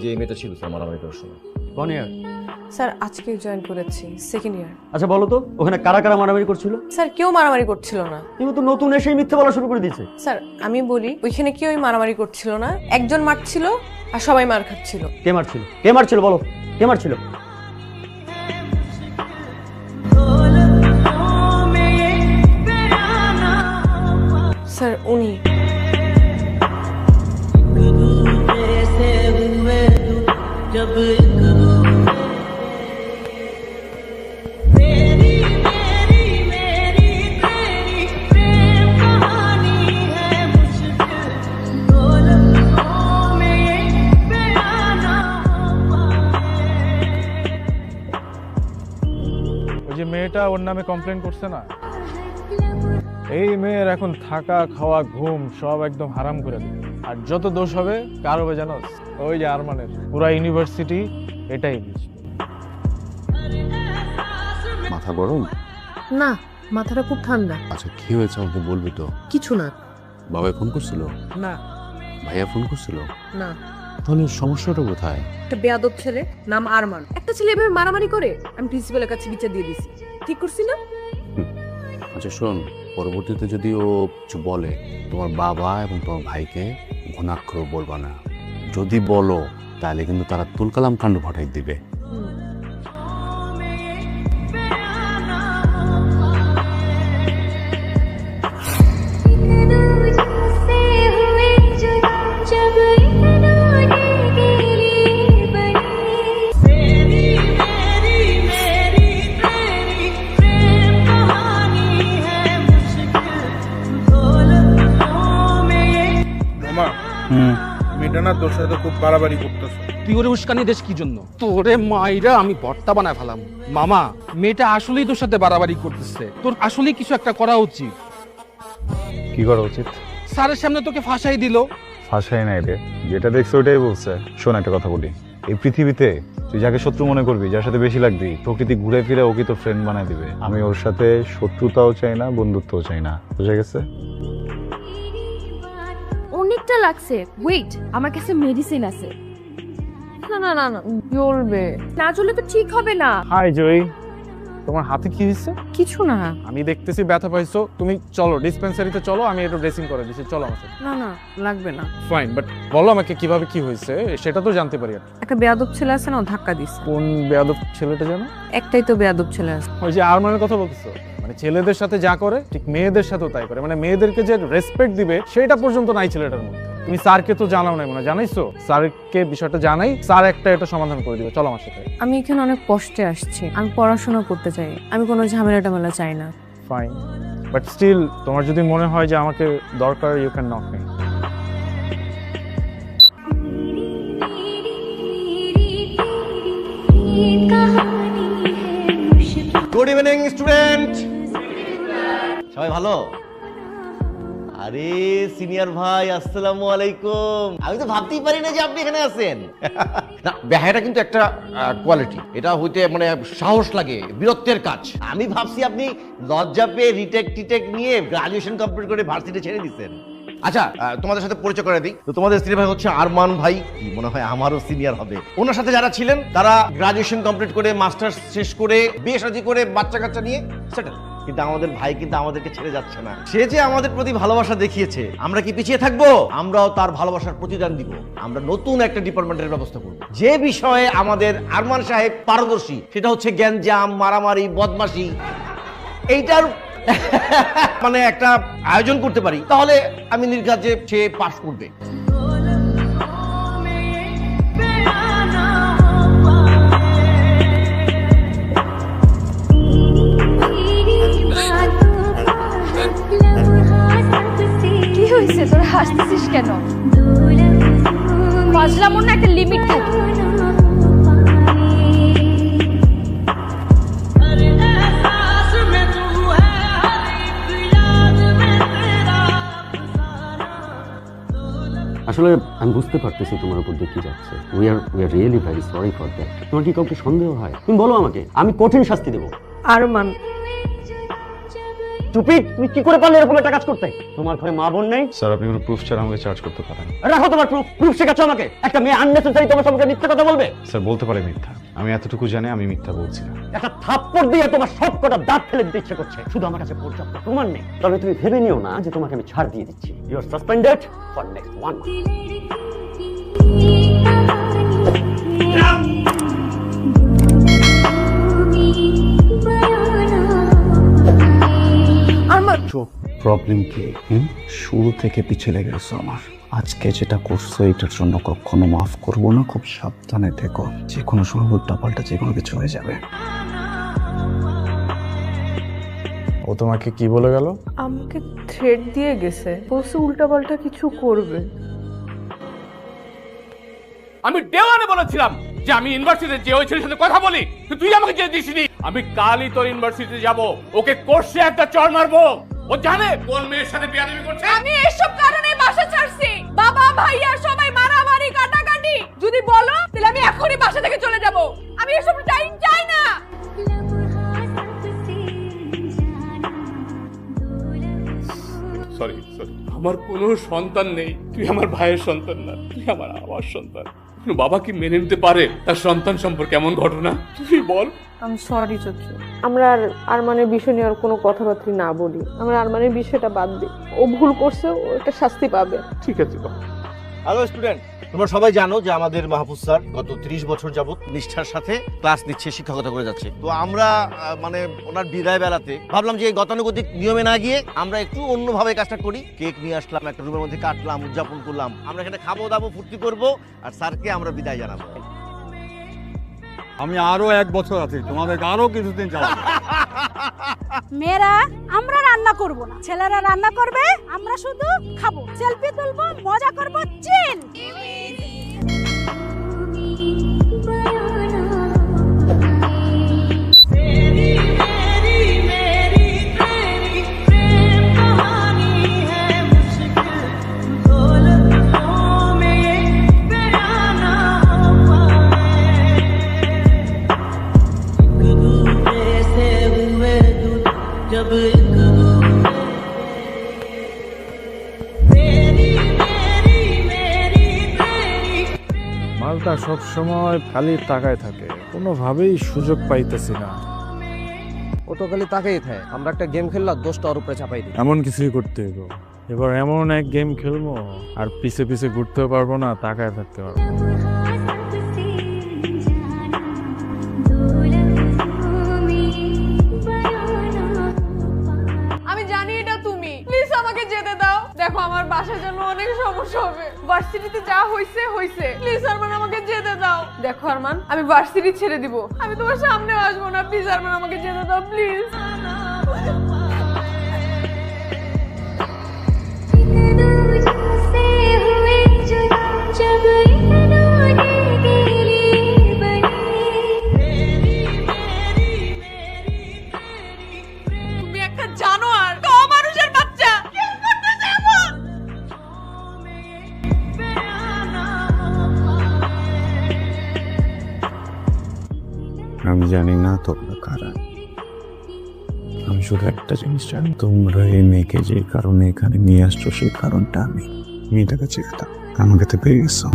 যে এই মেয়েটা ছিল স্যার মারামারি করার সময়। কোন ইয়ার? স্যার আজকে জয়েন করেছি, সেকেন্ড ইয়ার। আচ্ছা বলো তো ওখানে কারা কারা মারামারি করছিল? স্যার কেউ মারামারি করছিল না। তুমি তো নতুন এসেই মিথ্যে বলা শুরু করে দিয়েছে। স্যার আমি বলি ওইখানে কেউই মারামারি করছিল না, একজন মারছিল আর সবাই মার খাচ্ছিল। কে মারছিল? কে মারছিল বলো, কে মারছিল? স্যার উনি। ওই যে মেয়েটা ওর নামে কমপ্লেন করছে না, এই মেয়ের এখন থাকা খাওয়া ঘুম সব একদম হারাম করে দিবে। আর যত দোষ হবে কার হবে জানো? ওই যে আরমানের। পুরা ইউনিভার্সিটি এটাই বুঝবে। মাথা গরম? না, মাথাটা খুব ঠান্ডা। আচ্ছা কি হয়েছে আমাকে বলবি তো? কিছু না। বাবা ফোন করছিল? না। ভাইয়া ফোন করছিল? না। তাহলে সমস্যাটা কোথায়? একটা বেয়াদব ছেলে, নাম আরমান। একটা ছেলে এভাবে মারামারি করে, আমি প্রিন্সিপালের কাছে বিচার দিয়ে দিছি। ঠিক করছি না? আচ্ছা শোন, পরবর্তীতে যদি ও কিছু বলে, তোমার বাবা এবং তোমার ভাইকে ঘুণাক্ষর বলবা না। যদি বলো তাহলে কিন্তু তারা তুলকালাম কাণ্ড ঘটাই দিবে। মেয়েটা না তোর সাথে খুব বাড়াবাড়ি করতেছে। তুই ওরে উস্কানি দেশ কি জন্য? তোরে মাইরা আমি ভর্তা বানায় ফেলাম। মামা, মেয়েটা আসলেই তোর সাথে বাড়াবাড়ি করতেছে, তোর আসলেই কিছু একটা করা উচিত। কি করা উচিত? স্যারের সামনে তোকে ফাঁসাই দিল। ফাঁসাই নাই রে, যেটা দেখছো ওইটাই বলছে। শোন একটা কথা বলি, এই পৃথিবীতে তুই যাকে শত্রু মনে করবি, যার সাথে বেশি লাগবি, প্রকৃতি ঘুরে ফিরে ওকে তোর ফ্রেন্ড বানায় দিবে। আমি ওর সাথে শত্রুতাও চাই না, বন্ধুত্বও চাই না। বুঝে গেছে? অনেকটা লাগছে। ওয়েট, আমার কাছে মেডিসিন আছে। না না না না, জ্বলবে না চলে তো ঠিক হবে না। হাই জয়ী, তোমার হাতে কি হয়েছে? কিছু না। আমি দেখতেছি ব্যথা পাইছো, তুমি চলো ডিসপেন্সারিতে চলো, আমি একটু ড্রেসিং করে দিচ্ছি, চলো আমার সাথে। না না লাগবে না। ফাইন, বাট বলো আমাকে কিভাবে কি হয়েছে সেটা তো জানতে পারি। একটা বেয়াদব ছেলে আছে না, ও ধাক্কা দিছে। কোন বেয়াদব ছেলেটা জানো? একটাই তো বেয়াদব ছেলে আছে। ওই যে আরমানের কথা বলতেছো, মানে ছেলেদের সাথে যা করে ঠিক মেয়েদের সাথেও তাই করে। মানে মেয়েদেরকে যে রেসপেক্ট দিবে সেটা পর্যন্ত নাই ছেলেটার মধ্যে। তুমি স্যারকে তো জানাও নাই, মনে হয় জানাইছো? স্যারকে বিষয়টা জানাই, স্যার একটা এটা সমাধান করে দিবে। চলো আমার সাথে। আমি এখানে অনেক কষ্টে আসছি, আমি পড়াশোনা করতে চাই, আমি কোনো ঝামেলা টামেলা চাই না। ফাইন, বাট স্টিল তোমার যদি মনে হয় যে আমাকে দরকার, you can knock me. Good evening student, সবাই ভালো? আরে সিনিয়র ভাই, আসসালামু আলাইকুম। আমি তো ভাবতেই পারি না যে আপনি এখানে আছেন। না, বেহায়াটা কিন্তু একটা কোয়ালিটি, এটা হইতে মানে সাহস লাগে, বীরত্বের কাজ। আমি ভাবছি আপনি লজ্জা পেয়ে রিটেক টিটেক নিয়ে গ্রাজুয়েশন কমপ্লিট করে ভার্সিটি ছেড়ে দিচ্ছেন। আচ্ছা, তোমাদের সাথে পরিচয় করে দিই। তো তোমাদের সিনিয়র ভাই হচ্ছে আরমান ভাই, কি মনে হয় আমারও সিনিয়র হবে। ওনার সাথে যারা ছিলেন তারা গ্রাজুয়েশন কমপ্লিট করে মাস্টার্স শেষ করে বিয়ে শাদী করে বাচ্চা কাচ্চা নিয়ে সেটেল। কিন্তু আমাদের ভাই কিন্তু আমাদেরকে ছেড়ে যাচ্ছে না। সে যে আমাদের প্রতি ভালোবাসা দেখিয়েছে, আমরা কি পিছিয়ে থাকবো? আমরাও তার ভালোবাসার প্রতিদান দিব। আমরা নতুন একটা ডিপার্টমেন্টের ব্যবস্থা করব, যে বিষয়ে আমাদের আরমান সাহেব পারদর্শী, সেটা হচ্ছে গ্যাঞ্জাম, মারামারি, বদমাশি। এইটার মানে একটা আয়োজন করতে পারি, তাহলে আমি নির্ঘাত যে সে পাস করবে। কি হয়েছে, তোরা হাসতেছিস কেন? ফাজলামোর না একটা লিমিট থাকে। আসলে আমি বুঝতে পারতেছি তোমার উপর দিয়ে কি যাচ্ছে। We are really very sorry for that. তোমার কি কাউকে সন্দেহ হয়? তুমি বলো আমাকে, আমি কঠিন শাস্তি দেবো। আরমান, স্টুপিড, তুমি কি করে পারলে এরকম একটা কাজ করতে? তোমার ঘরে মা বোন নেই? স্যার আপনি কোনো প্রুফ ছাড়া আমাকে চার্জ করতে পারেন? রাখো তোমার প্রুফ। প্রুফ শেখাচ্ছ আমাকে? একটা মেয়ে আননেসেসারি তোমার সম্পর্কে মিথ্যা কথা বলবে? স্যার বলতে পারে মিথ্যা, আমি এতটুকু জানি আমি মিথ্যা বলছি না। একটা থাপ্পড় দিয়ে তোমার সব কটা দাঁত ফেলে দিতে ইচ্ছে করছে, শুধু আমার কাছে পর্যাপ্ত প্রমাণ নেই। তবে তুমি ভেবে নিও না যে তোমাকে আমি ছাড় দিয়ে দিচ্ছি। You are suspended for next 1 month. Arman, problem কি? শুরু থেকে পিছিয়ে লেগে গেছো আমার। আজকে যেটা করছো এটার জন্য কখনো মাফ করবো না। খুব সাবধানে থেকো, যে কোনো সময় উল্টাপাল্টা যে কোনো কিছু হয়ে যাবে। ও তোমাকে কি বলে গেল? আমাকে থ্রেড দিয়ে গেছে, বলছে উল্টাপাল্টা কিছু করবে। আমি দেওয়ানে বলেছিলাম যে আমি ইউনিভার্সিটিতে যে ওই ছেলের সাথে কথা বলি, কিন্তু তুই আমাকে যেতে দিসনি। আমি কালই তোর ইউনিভার্সিটিতে যাব, ওকে কোর্সে একটা চড় মারবো। ও জানে কোন মেয়ের সাথে বিয়াদবি করছে। আমি এসব কারণে বাসা ছাড়ছি। বাবা ভাইয়া সবাই মারামারি কাটাকাটি যদি বলো তাহলে আমি এখনই বাসা থেকে চলে যাব। আমি এসব টাইম চাই না। সরি আমার কোনো সন্তান নেই, তুই আমার ভাইয়ের সন্তান না, তুই আমার সন্তান। বাবা কি মেনে নিতে পারে তার সন্তান সম্পর্কে এমন ঘটনা? তুই বল। আমি সরি চাচু, আমরা আর আরমানের বিষয় নিয়ে আর কোনো কথাবার্তা না বলি। আমরা আরমানের বিষয়টা বাদ দিই। ও ভুল করছে, ও একটা শাস্তি পাবে। ঠিক আছে। হ্যালো স্টুডেন্ট, তোমরা সবাই জানো যে আমাদের মাহফুজ স্যার গত 30 বছর যাবত নিষ্ঠার সাথে ক্লাস নিচ্ছে, শিক্ষকতা করে যাচ্ছে। তো আমরা মানে ওনার বিদায় বেলাতে ভাবলাম যে এই গতানুগতিক নিয়মে না গিয়ে আমরা একটু অন্যভাবে কাজটা করি। কেক নিয়ে আসলাম, একটা রুমের মধ্যে কাটলাম, উদযাপন করলাম। আমরা এখানে খাবো দাবো, ফুর্তি করবো, আর স্যারকে আমরা বিদায় জানাবো। আমি আরো 1 বছর আছি, তোমাদের আরো কিছুদিন যাবো। মেয়েরা আমরা রান্না করব না, ছেলেরা রান্না করবে, আমরা শুধু খাবো, সেলফি তুলবো, মজা করবো, চিল। মালটা সব সময় খালি তাকায় থাকে, কোনোভাবেই সুযোগ পাইতেছি না। ও তো খালি তাকাই থাকে। আমরা একটা গেম খেললাম, 10টা ওর উপরে চাপাই দিই। এমন কিছুই করতে হইব। এবার এমন এক গেম খেলবো আর পিছে পিছে ঘুরতেও পারবো না, তাকায় থাকতে পারবো। আমি জানি এটা তুমি, প্লিজ আমাকে যেতে দাও। দেখো আমার বাসার জন্য অনেক সমস্যা হবে। ভার্সিটিতে যা হইছে হইছে, প্লিজ আরমান আমাকে যেতে দাও। দেখো আরমান, আমি ভার্সিটি ছেড়ে দিব, আমি তোমার সামনেও আসবো না। প্লিজ আরমান আমাকে যেতে দাও, প্লিজ। তুমি একটা জানোয়ার, তো মানুষের বাচ্চা। কি করতেছ এমন? আমি জানি না তোমরা কারা, আমি শুধু একটা জিনিস জানি, তোমরা এই মেয়েকে যে কারণে এখানে নিয়ে আসছো সেই কারণটা আমি মেয়েটাকে চেয়েতাম, আমাকে তো পেয়ে গেছো।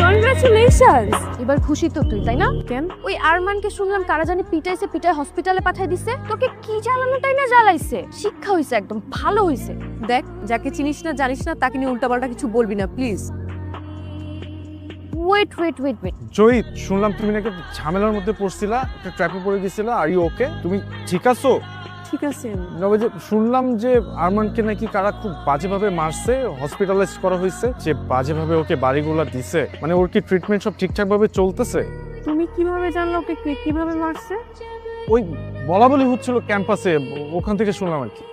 কংগ্রাচুলেশনস। এবার খুশি তো তুই, তাই না? কেন? ওই আরমানকে শুনলাম কারা জানি পিটাইছে, পিটায় হসপিটালে পাঠাই দিছে। তোকে কি জ্বালানোটাই না জ্বালাইছে। শিক্ষা হইছে, একদম ভালো হইছে। দেখ, যাকে চিনিস না জানিস না তাকে নিয়ে উল্টাপাল্টা কিছু বলবি না প্লিজ। ওয়েট। জয়িত, শুনলাম তুমি নাকি ঝামেলার মধ্যে পড়ছিলা, একটা ট্র্যাপে পড়ে গেছিলা। Are you okay? তুমি ঠিক আছো? ঠিক আছে। শুনলাম যে আরমানকে নাকি কারা খুব বাজেভাবে মারছে, হসপিটালাইজ করা হয়েছে, যে বাজেভাবে ওকে বাড়িগুলা দিছে। মানে ওর কি ট্রিটমেন্ট সব ঠিকঠাক ভাবে চলতেছে? তুমি কিভাবে জানলো ওকে কিভাবে মারছে? ওই বলা বলি হচ্ছিল ক্যাম্পাসে, ওখান থেকে শুনলাম আর কি।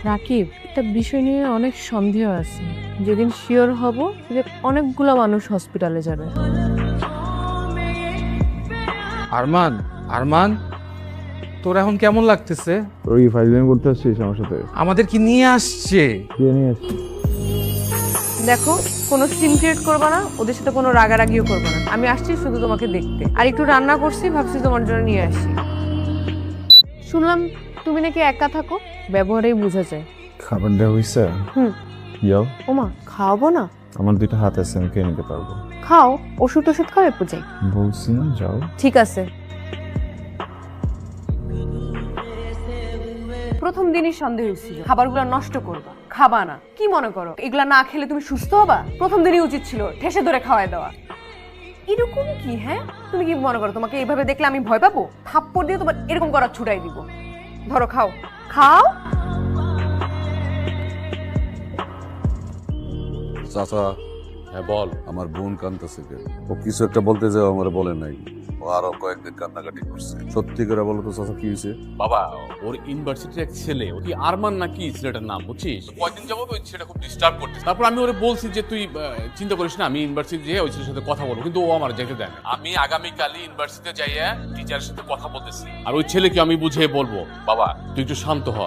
রাকিব, একটা বিষয় নিয়ে অনেক সন্দেহ আছে। যেদিন শিওর হব যে অনেকগুলো মানুষ হসপিটালে যাবে। আরমান, আরমান, তোর এখন কেমন লাগতেছে? তোর কি ফাইজলামি করতে আসছিস আমার সাথে? আমাদের কি নিয়ে আসছে? কে নিয়ে আসছিস? দেখো, কোনো সিন ক্রিয়েট করবে না, ওদের সাথে কোনো রাগারাগিও করবে না। আমি আসছি শুধু তোমাকে দেখতে, আর একটু রান্না করছি, ভাবছি তোমার জন্য নিয়ে আসি। শুনলাম তুমি নাকি একা থাকো, ব্যবহারেই বোঝা যায়। খাবার দেওয়া হয়েছে? যাও। ওমা, খাওয়াবো না? আমার 2টা হাত আছে, আমি খেয়ে নিতে পারবো। খাও, ওষুধ খাও, একটু যাই। বলছি না, যাও। ঠিক আছে। প্রথম দিনই সন্দেহ হয়েছিল খাবারগুলো নষ্ট করবা, খাবা না। কি মনে করো এগুলা না খেলে তুমি সুস্থ হবা? প্রথম দিনই উচিত ছিল ঠেসে ধরে খাওয়াই দেওয়া। এরকম কি? হ্যাঁ, তুমি কি মনে করো তোমাকে এইভাবে দেখলে আমি ভয় পাবো? থাপ্পড় দিয়ে তোমার এরকম করা ছুটাই দিব। ধরো, খাও খাও। চাচা, হ্যাঁ বল। আমার বোন কাঁদতেছে কেন? ও কিছু একটা বলতে যাও, আমার বলে নাই। ও আরো কয়েকদিন কান্নাকাটি করছে। সত্যি করে বলো তো চাচা, কি হয়েছে? বাবা, ওর ইউনিভার্সিটির এক ছেলে, ও কি আরমান নাকি ছেলেটার নাম, বুঝছিস? কয়েকদিন যাবো ওই ছেলেটা খুব ডিস্টার্ব করতেছে। তারপর আমি ওরে বলছি যে তুই চিন্তা করিস না, আমি ইউনিভার্সিটি যেয়ে ওই ছেলের সাথে কথা বলবো, কিন্তু ও আমার যেতে দেয় না। আমি আগামীকালই ইউনিভার্সিটিতে যাইয়া টিচারের সাথে কথা বলতেছি, আর ওই ছেলেকে আমি বুঝিয়ে বলবো। বাবা, তুই একটু শান্ত হ।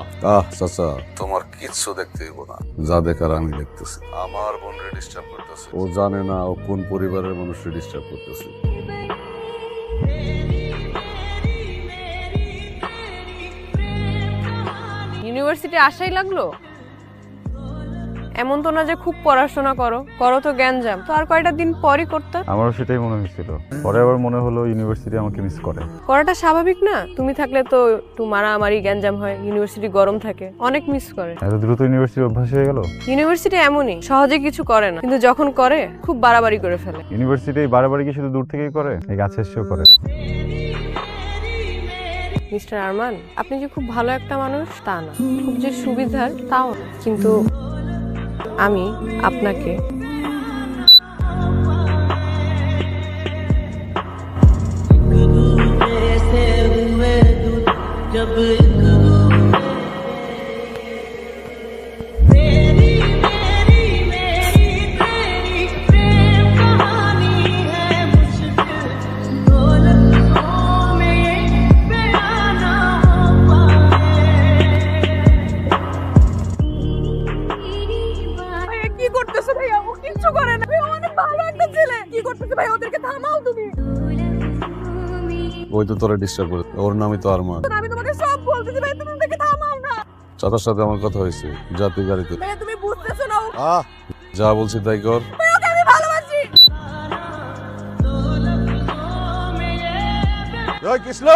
চাচা, তোমার কিচ্ছু দেখতে হইব না, যা দেখার আমি দেখতেছি। আমার বোনরে ডিস্টার্ব করতেছে, ও জানে না ও কোন পরিবারের মানুষকে ডিস্টার্ব করতেছে। ইউনিভার্সিটি আসাই লাগলো? এমন তো না যে খুব পড়াশোনা করো তো জ্ঞানজাম, তো আর কয়টা দিন পরই করতে। আমারও সেটাই মনে হয়েছিল, পরে আবার মনে হলো ইউনিভার্সিটি আমাকে মিস করে। করাটা স্বাভাবিক না? তুমি থাকলে তো একটু মারামারি জ্ঞানজাম হয়, ইউনিভার্সিটি গরম থাকে, অনেক মিস করে। এত দ্রুত ইউনিভার্সিটির অভ্যাস হয়ে গেল? ইউনিভার্সিটি এমনই, সহজে কিছু করে না, কিন্তু যখন করে খুব বাড়াবাড়ি করে ফেলে। ইউনিভার্সিটি বাড়াবাড়ি কি শুধু দূর থেকেই করে, এই কাছে এসেও করে? মিস্টার আরমান, আপনি যে খুব ভালো একটা মানুষ তা না, খুব যে সুবিধার তাও না, কিন্তু আমি আপনাকে ওই তো তোরা ডিস্টার্ব করে, ওর নামই তো আরমান। আমি তোমাকে সব বলতেছি ভাই, তুমি দেখে থামাও না। চাচার সাথে আমার কথা হয়েছে, যা তুই গাড়িতে। ভাই তুমি বুঝতেছো না, যা বলছি তাই কর। ওকে আমি ভালোবাসি। জয় কৃষ্ণ।